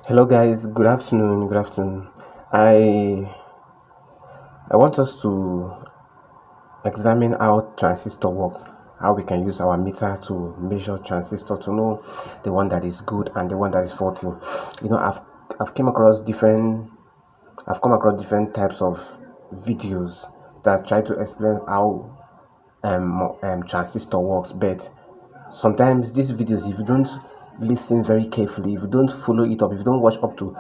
Hello guys, good afternoon. I I want us to examine how transistor works, how we can use our meter to measure transistor to know the one that is good and the one that is faulty. You know, I've come across different types of videos that try to explain how transistor works, but sometimes these videos, if you don't listen very carefully, if you don't follow it up, if you don't watch up to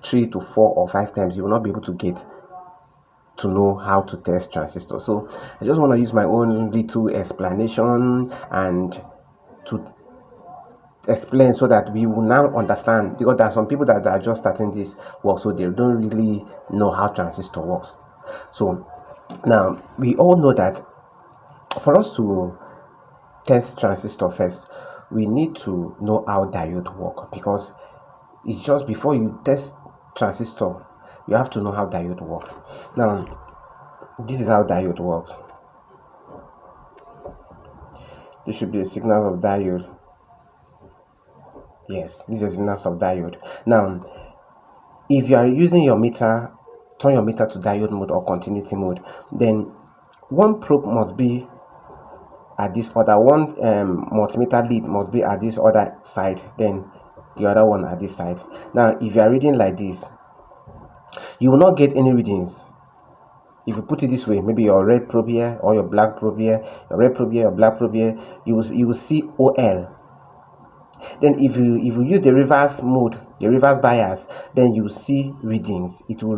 3 to 4 or 5 times, you will not be able to get to know how to test transistor. So I just want to use my own little explanation and to explain so that we will now understand, because there are some people that are just starting this work, so they don't really know how transistor works. So now we all know that for us to test transistor first, we need to know how diode work, because it's just before you test transistor, you have to know how diode work. Now this is how diode works. This should be a signal of diode. Yes, this is a signal of diode. Now if you are using your meter, turn your meter to diode mode or continuity mode, then one probe must be at this other one, multimeter lead must be at this other side, then the other one at this side. Now if you are reading like this, you will not get any readings. If you put it this way, maybe your red probe here or your black probe here, your red probe here, your black probe here, you will see OL. Then if you use the reverse mode, the reverse bias, then you see readings. It will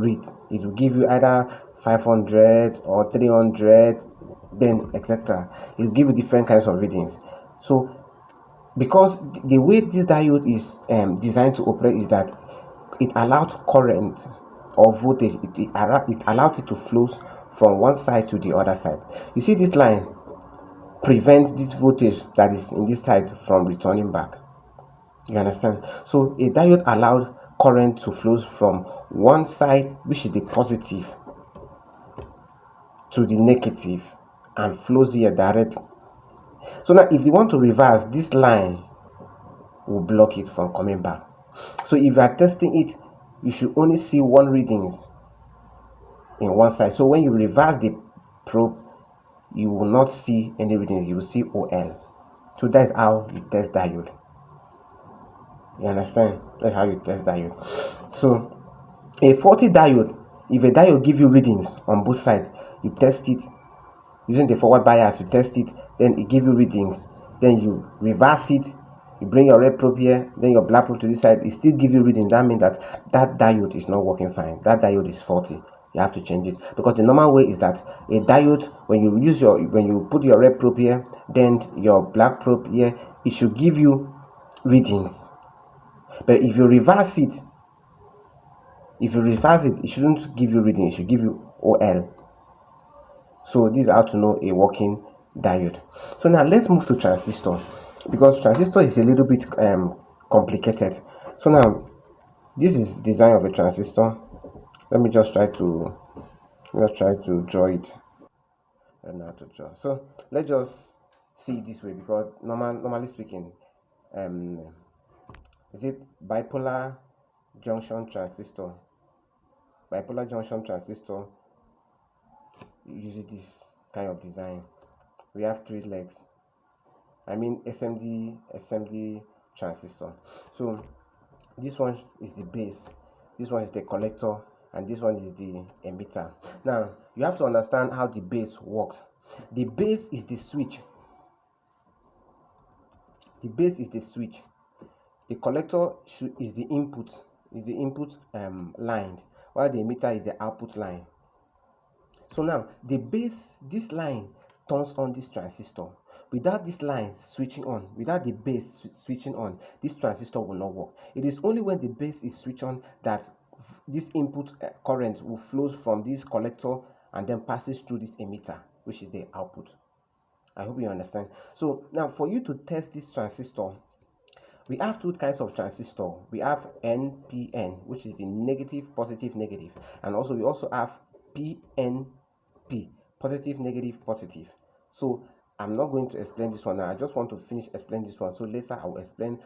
give you either 500 or 300, then etc. It will give you different kinds of readings. So because the way this diode is designed to operate is that it allows current or voltage, it allows it to flow from one side to the other side. You see, this line prevents this voltage that is in this side from returning back. You understand? So a diode allowed current to flow from one side, which is the positive, to the negative, and flows here directly. So now if you want to reverse, this line will block it from coming back. So if you are testing it, you should only see one readings in one side. So when you reverse the probe, you will not see any readings, you will see OL. So that's how you test diode. You understand? That's how you test diode. So a faulty diode, if a diode give you readings on both sides, you test it using the forward bias, you test it, then it give you readings, then you reverse it, you bring your red probe here, then your black probe to this side, it still give you reading. That means that diode is not working fine. That diode is faulty. You have to change it, because the normal way is that a diode, when you put your red probe here, then your black probe here, it should give you readings. But if you reverse it, it shouldn't give you reading, it should give you OL. So this is how to know a working diode. So now let's move to transistor, because transistor is a little bit complicated. So now this is design of a transistor. Let me just try to draw it. And now to draw. So let's just see it this way, because normally speaking, is it bipolar junction transistor? Bipolar junction transistor uses this kind of design. We have 3 legs. I mean SMD transistor. So this one is the base, this one is the collector, and this one is the emitter. Now you have to understand how the base works. The base is the switch. The base is the switch. The collector is the input, line, while the emitter is the output line. So now the base, this line turns on this transistor. Without this line switching on, without the base switching on, this transistor will not work. It is only when the base is switched on that this input current will flow from this collector and then passes through this emitter, which is the output. I hope you understand. So now for you to test this transistor, we have 2 kinds of transistor. We have NPN, which is the negative, positive, negative, and also we also have PNP, positive, negative, positive. So I'm not going to explain this one now. I just want to finish explaining this one. So later I will explain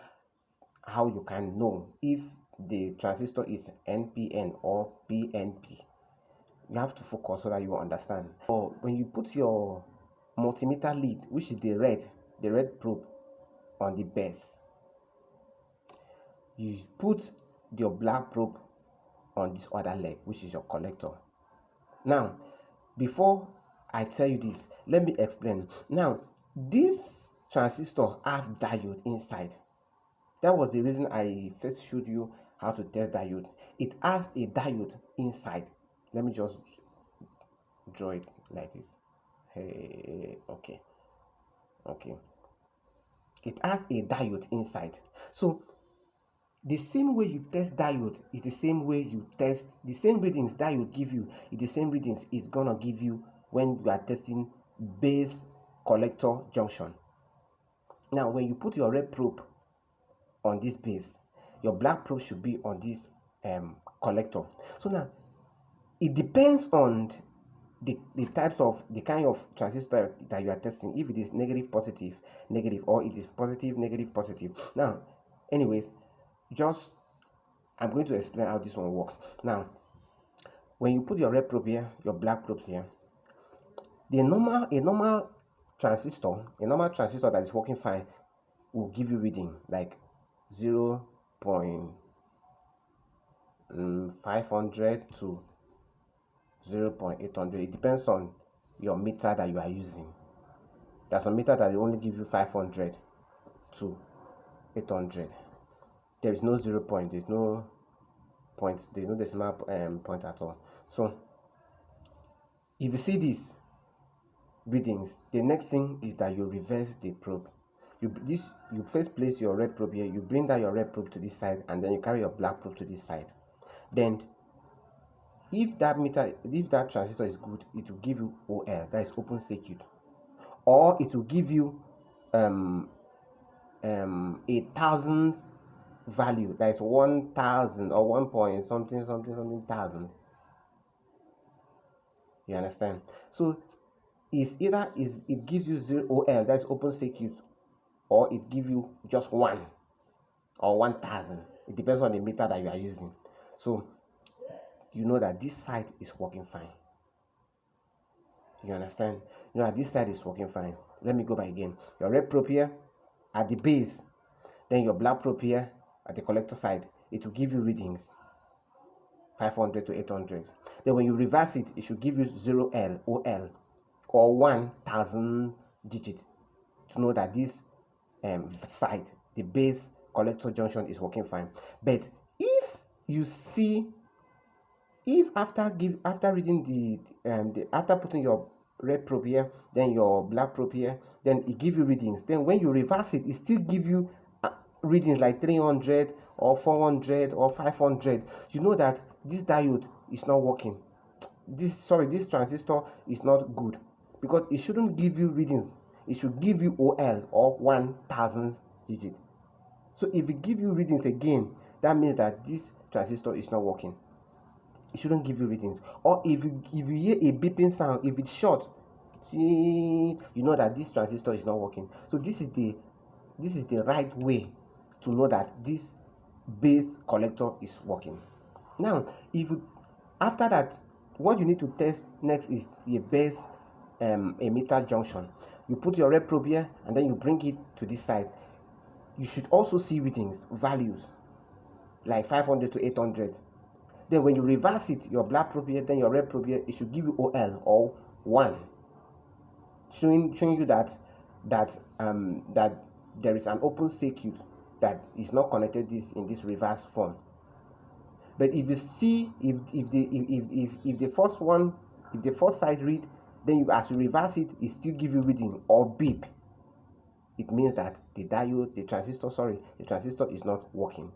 how you can know if the transistor is NPN or PNP. You have to focus so that you understand. Or when you put your multimeter lead, which is the red probe, on the base, you put your black probe on this other leg, which is your collector. Now, before I tell you this, let me explain. Now, this transistor have diode inside. That was the reason I first showed you how to test diode. It has a diode inside. Let me just draw it like this. Hey, okay. It has a diode inside. So the same way you test diode is the same way you test the same readings diode give you. Is the same readings it's gonna give you when you are testing base collector junction. Now, when you put your red probe on this base, your black probe should be on this collector. So now it depends on the types of the kind of transistor that you are testing, if it is negative positive negative, or it is positive negative positive. Now, anyways, just I'm going to explain how this one works. Now, when you put your red probe here, your black probe here, a normal transistor that is working fine will give you reading like 0.500 to 0.800. It depends on your meter that you are using. There's some meter that will only give you 500 to 800. There is no 0 point, there's no point, there's no decimal point at all. So if you see these readings, the next thing is that you reverse the probe. You first place your red probe here, you bring down your red probe to this side, and then you carry your black probe to this side. Then if that transistor is good, it will give you OL, that is open circuit, or it will give you 1,000 value, that is 1,000 or 1 point something thousand. You understand? So it gives you 0 OL, that's open circuit, or it gives you just 1 or 1,000. It depends on the meter that you are using. So you know that this side is working fine. You understand? You know that this side is working fine. Let me go back again. Your red probe here at the base, then your black probe here at the collector side. It will give you readings 500 to 800. Then when you reverse it, it should give you 0 L OL or 1,000 digit, to know that this side, the base collector junction, is working fine. But if you see, if after reading after putting your red probe here, then your black probe here, then it give you readings, then when you reverse it, it still give you readings like 300 or 400 or 500, you know that this diode is not working. This transistor is not good, because it shouldn't give you readings, it should give you OL or 1,000 digit. So if it give you readings again, that means that this transistor is not working. It shouldn't give you readings. Or if you hear a beeping sound, if it's short, you know that this transistor is not working. So this is the right way to know that this base collector is working. Now, after that, what you need to test next is the base emitter junction. You put your red probe here, and then you bring it to this side. You should also see readings, values like 500 to 800. Then when you reverse it, your black probe here, then your red probe here, it should give you OL or 1, showing you that there is an open circuit that is not connected in this reverse form. But if you see, if the first side read, then as you reverse it, it still give you reading or beep, it means that the transistor is not working.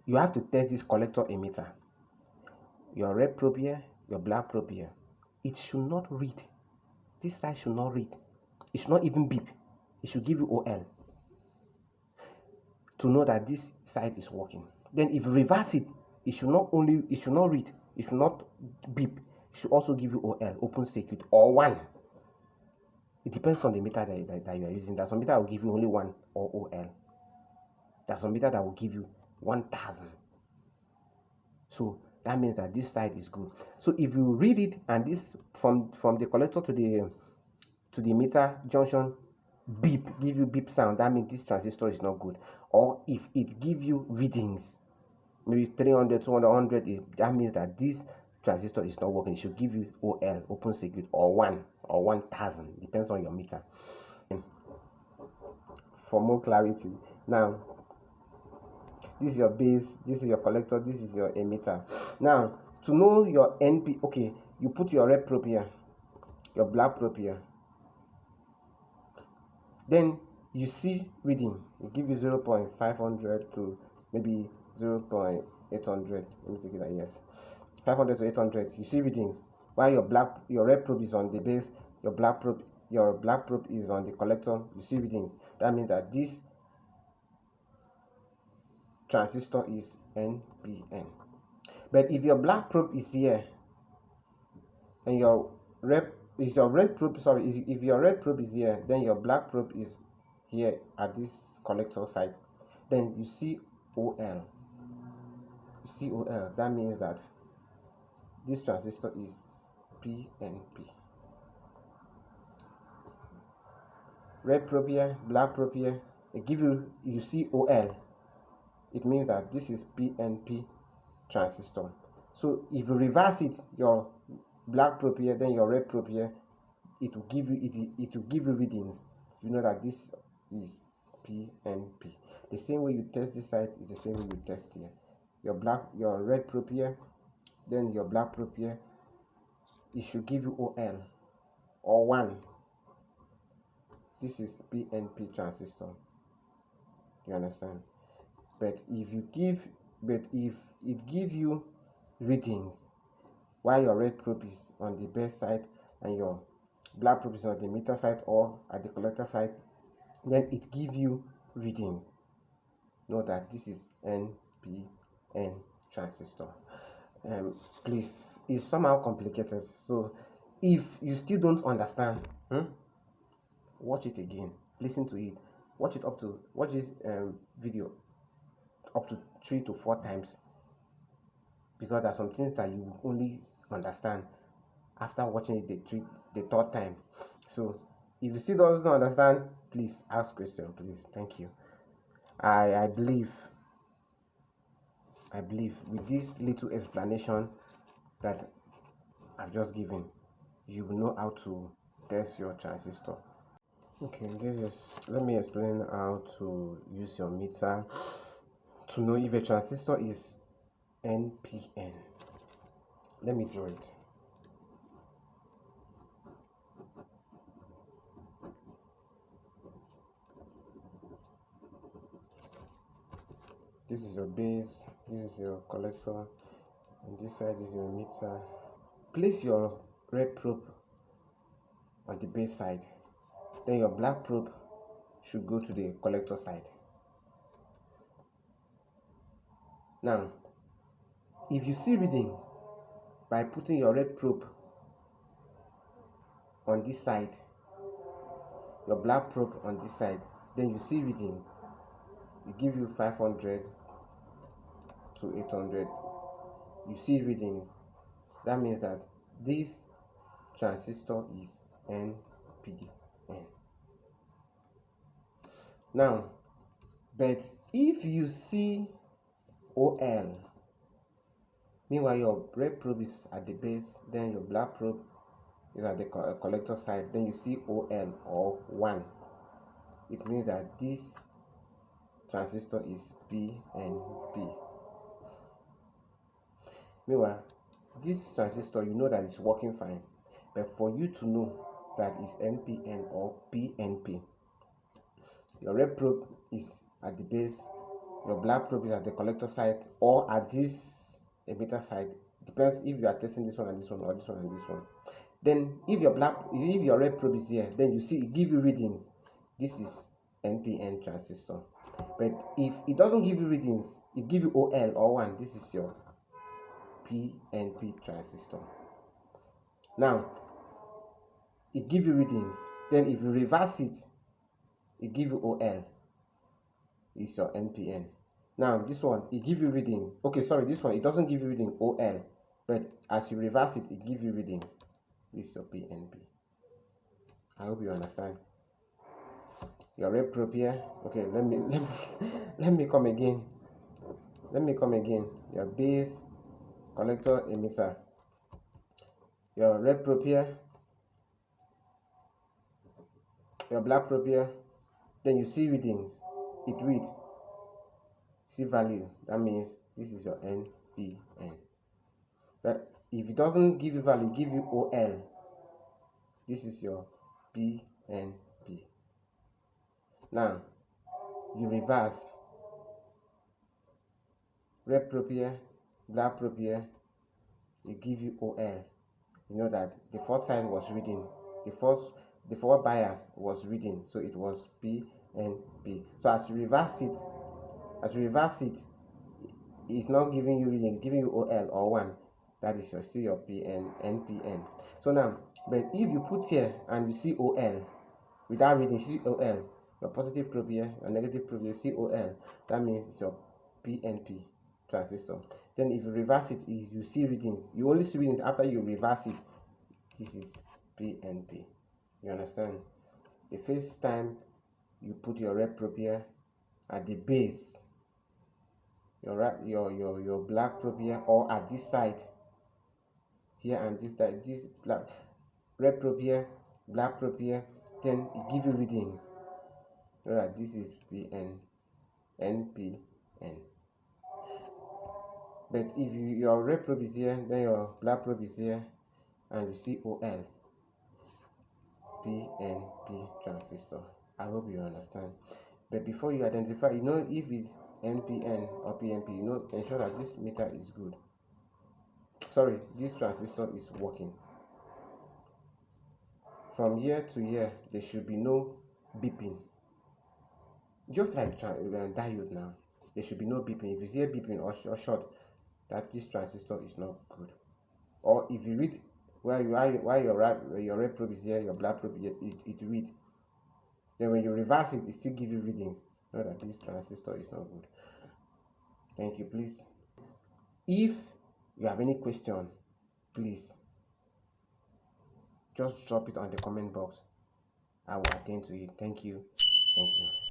You have to test this collector emitter. Your red probe here, your black probe here, it should not read. This side should not read. It should not even beep. It should give you OL to know that this side is working. Then if you reverse it, it should not read, it should not beep, it should also give you OL, open circuit, or 1. It depends on the meter that you are using. There's some meter that will give you only 1 or OL. There's some meter that will give you 1,000. So that means that this side is good. So if you read it, and this from the collector to the meter junction beep, give you beep sound, that means this transistor is not good. Or if it give you readings, maybe 300, 200, 100, that means that this transistor is not working. It should give you OL, open circuit, or 1 or 1000, depends on your meter. For more clarity, now this is your base, this is your collector, this is your emitter. Now to know your NP, okay, you put your red probe here, your black probe here, then you see reading, it give you 0.500 to maybe 0.800. Let me take it like, yes, 500 to 800. You see readings, while your red probe is on the base, your black probe is on the collector. You see readings. That means that this transistor is NPN. But if your black probe is here and your red probe, sorry, if your red probe is here, then your black probe is here at this collector side, then you see OL. You see OL, that means that this transistor is PNP. Red probe here, black probe here, you see OL, it means that this is PNP transistor. So if you reverse it, your black probe here, then your red probe here, it will give you readings. You know that this is PNP. The same way you test this side is the same way you test here. Your red probe here, then your black probe here, it should give you OL or 1. This is PNP transistor. You understand? But if it gives you readings while your red probe is on the base side and your black probe is on the meter side or at the collector side, then it gives you readings, know that this is NPN transistor. Please, it's somehow complicated, so if you still don't understand, watch it again, listen to it, watch this video up to 3 to 4 times, because there are some things that you only understand after watching it the third time. So if you still don't understand, please ask question, please. Thank you. I believe with this little explanation that I've just given, you will know how to test your transistor. Okay, let me explain how to use your meter to know if a transistor is NPN. Let me draw it. This is your base, this is your collector, and this side is your meter. Place your red probe on the base side, then your black probe should go to the collector side. Now, if you see reading by putting your red probe on this side, your black probe on this side, then you see reading, it give you 500 to 800. You see readings, that means that this transistor is NPN. Now, but if you see OL, meanwhile your red probe is at the base, then your black probe is at the collector side, then you see OL or 1, it means that this transistor is PNP. Meanwhile, this transistor, you know that it's working fine, but for you to know that it's NPN or PNP, your red probe is at the base, your black probe is at the collector side or at this emitter side. Depends if you are testing this one and this one, or this one and this one. Then if your red probe is here, then you see it give you readings. This is NPN transistor. But if it doesn't give you readings, it give you OL or 1, this is your PNP transistor. Now, it give you readings. Then if you reverse it, it give you OL. It's your NPN. Now this one, it give you reading. Okay, sorry, this one, it doesn't give you reading OL, but as you reverse it, it gives you readings. This is your PNP. I hope you understand. Your rep probe here. Okay, let me let me come again. Let me come again. Your base collector emitter. Your red probe here. Your black probe here. Then you see readings. It reads. See value. That means this is your NPN. But if it doesn't give you value, give you OL. This is your PNP. Now you reverse. Red probe here, black probe here. It give you OL. You know that the first side was reading. The forward bias was reading, so it was PNP. So as you reverse it, it's not giving you reading, it's giving you OL or 1. That is still your NPN. So now, but if you put here and you see OL, without reading, you see OL, your positive probe here, your negative probe, you see OL, that means it's your PNP transistor. Then if you reverse it, you see readings. You only see readings after you reverse it. This is PNP. You understand? The first time you put your red probe here at the base, your black probe here, or at this side here and this side, this black red probe here, black probe here, then it give you readings. Alright, this is NPN. But if your red probe is here, then your black probe is here, and you see OL, PNP transistor. I hope you understand. But before you identify, if it's NPN or PNP, ensure that this meter is good. Sorry, this transistor is working. From year to year, there should be no beeping. Just like diode now, there should be no beeping. If you hear beeping or short, that this transistor is not good. Or if you read while your red probe is here, your black probe here, it read. Then when you reverse it, it still give you readings. Know that this transistor is not good. Thank you. Please, if you have any question, please just drop it on the comment box. I will attend to it. Thank you. Thank you.